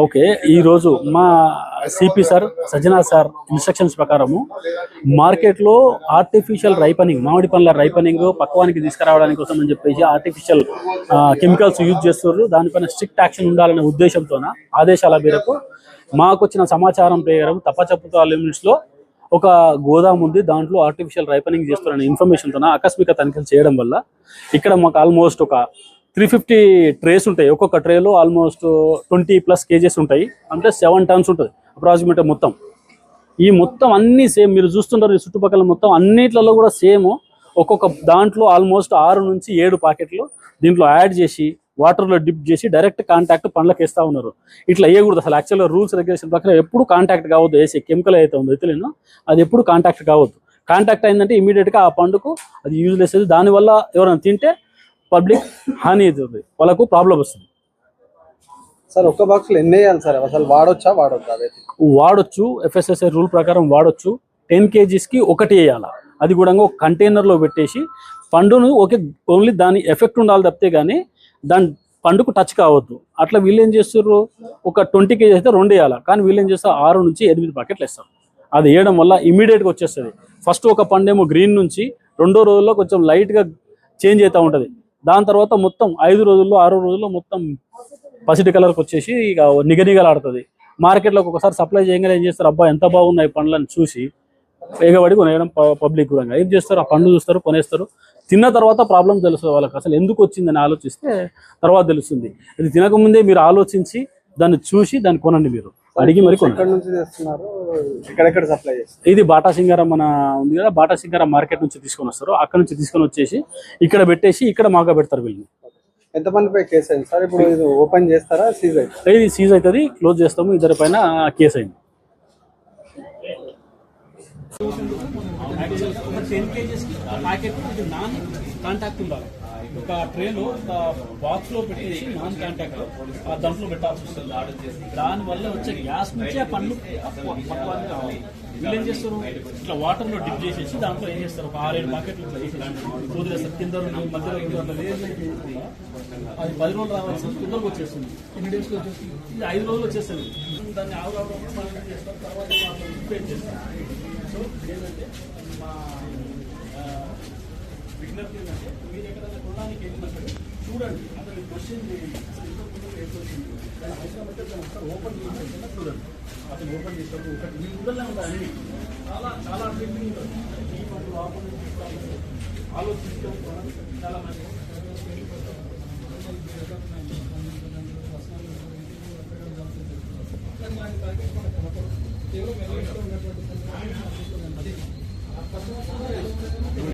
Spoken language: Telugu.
ఓకే, ఈరోజు మా సిపి సార్ సజ్జనా సార్ ఇన్స్ట్రక్షన్స్ ప్రకారము మార్కెట్లో ఆర్టిఫిషియల్ రైపనింగ్, మామిడి పండ్ల రైపనింగ్ పక్వానికి తీసుకురావడానికి కోసం అని చెప్పేసి ఆర్టిఫిషియల్ కెమికల్స్ యూజ్ చేస్తున్నారు. దానిపైన స్ట్రిక్ట్ యాక్షన్ ఉండాలనే ఉద్దేశంతోన ఆదేశాల మేరకు మాకు వచ్చిన సమాచారం ప్రకారం తప్పచప్పుతో లిమిట్స్లో ఒక గోదాం ఉంది, దాంట్లో ఆర్టిఫిషియల్ రైపనింగ్ చేస్తున్నారనే ఇన్ఫర్మేషన్తో ఆకస్మిక తనిఖీలు చేయడం వల్ల ఇక్కడ మాకు ఆల్మోస్ట్ ఒక 350 ట్రేస్ ఉంటాయి. ఒక్కొక్క ట్రేలో ఆల్మోస్ట్ 20+ కేజెస్ ఉంటాయి, అంటే 7 టన్స్ ఉంటుంది అప్రాక్సిమేట్. మొత్తం ఈ మొత్తం అన్నీ సేమ్ మీరు చూస్తుంటారు, ఈ చుట్టుపక్కల మొత్తం అన్నిట్లలో కూడా సేమ్. ఒక్కొక్క దాంట్లో ఆల్మోస్ట్ 6 నుంచి 7 ప్యాకెట్లు దీంట్లో యాడ్ చేసి వాటర్లో డిప్ చేసి డైరెక్ట్ కాంటాక్ట్ పండ్లకు వేస్తూ ఉన్నారు. ఇట్లా వేయకూడదు అసలు. యాక్చువల్గా రూల్స్ రెగ్యులేషన్ ప్రకారం ఎప్పుడు కాంటాక్ట్ కావద్దు. వేసే కెమికల్ అయితే ఉందో ఎథిలిన్ అది ఎప్పుడు కాంటాక్ట్ కావద్దు. కాంటాక్ట్ అయిందంటే ఇమీడియట్గా ఆ పండుకు అది యూజ్లెస్ అవుతుంది. దానివల్ల ఎవరైనా తింటే పబ్లిక్ హాని అవుతుంది, వాళ్ళకు ప్రాబ్లం వస్తుంది. సార్ ఒక్క బాక్స్లో ఎన్ని వేయాలి సార్? అసలు వాడొచ్చా వాడొద్దా? వాడొచ్చు, FSSAI రూల్ ప్రకారం వాడొచ్చు. 10 kgsకి ఒకటి వేయాలి. అది కూడా ఒక కంటైనర్లో పెట్టేసి పండును ఓన్లీ దాని ఎఫెక్ట్ ఉండాలి తప్పితే కానీ దాని పండుకు టచ్ కావద్దు. అట్లా వీళ్ళు ఏం చేస్తారు, ఒక 20 kg అయితే 2 వేయాలి, కానీ వీళ్ళు ఏం చేస్తారు 6 నుంచి 8 ప్యాకెట్లు వేస్తారు. అది వేయడం వల్ల ఇమీడియట్గా వచ్చేస్తుంది. ఫస్ట్ ఒక పండేమో గ్రీన్ నుంచి 2వ రోజుల్లో కొంచెం లైట్గా చేంజ్ అవుతూ ఉంటుంది. దాని తర్వాత మొత్తం 5 రోజుల్లో 6 రోజుల్లో మొత్తం పసిటి కలర్కి వచ్చేసి ఇక నిగనిగలాడుతుంది. మార్కెట్లోకి ఒకసారి సప్లై చేయగానే ఏం చేస్తారు, అబ్బా ఎంత బాగున్నాయి పండ్లని చూసి ఎగబడి కొనేయడం. పబ్లిక్ కూడా ఏం చేస్తారు, ఆ పండు చూస్తారు, కొనేస్తారు. తిన్న తర్వాత ప్రాబ్లం తెలుస్తుంది వాళ్ళకి. అసలు ఎందుకు వచ్చిందని ఆలోచిస్తే తర్వాత తెలుస్తుంది. ఇది తినకముందే మీరు ఆలోచించి దాన్ని చూసి దాన్ని కొనండి. మీరు అడిగి మరి కొనండి. ఇది బాటా సింగారం మన ఉంది కదా, బాటా సింగారం మార్కెట్ నుంచి తీసుకొని వస్తారు. అక్కడ నుంచి తీసుకొని వచ్చేసి ఇక్కడ పెట్టేసి ఇక్కడ మాగా పెడతారు వీళ్ళని. ఎంతమందిపై కేసు అయింది సార్? ఇప్పుడు ఇది ఓపెన్ చేస్తారా, సీజ్ అవుతుంది? ఇది సీజ్ అవుతుంది, క్లోజ్ చేస్తాము. ఇద్దరి పైన కేసు అయింది. 10 kgsకి ప్యాకెట్ నాన్ కాంటాక్ట్ ఉండాలి. ఒక ట్రేలో బాక్స్లో పెట్టేసి నాన్ కాంటాక్ట్ దాంట్లో పెట్టాల్సి వస్తుంది. దానివల్ల వచ్చే గ్యాస్ నుంచి ఆ పండ్లు పక్వాన్ని రావాలి. వీళ్ళు ఏం చేస్తారు, ఇట్లా వాటర్లో డిప్ చేసేసి దాంట్లో ఏం చేస్తారు, ఒక 6-7 ప్యాకెట్లు వదిలేస్తారు. కింద మధ్యలో అది 10 రోజులు రావాల్సింది తొందరగా వచ్చేస్తుంది. ఎన్ని డేస్లో వచ్చేస్తుంది? ఇది 5 రోజులు వచ్చేస్తుంది. దాన్ని ఆవురావడం చేస్తారు. తర్వాత చేస్తారు. సో ఏంటంటే మా విజ్ఞప్తి ఏంటంటే మీరు ఎక్కడైనా కొనడానికి వెళ్ళినప్పుడు చూడండి, అతను క్వశ్చన్ చేయండి. అసలు ఇంతకుముందు ఏర్పడుతుంది దాని అవసరం అయితే దాన్ని ఒకసారి ఓపెన్ చేసినా చూడండి. అతను ఓపెన్ చేసినప్పుడు ఒకటి మీ ఊళ్ళో ఉంటాయి అన్ని చాలా అభివృద్ధి ఉంటుంది. ఈ పనులు ఓపెన్ ఆలోచిస్తూ చాలా మంది కేవలం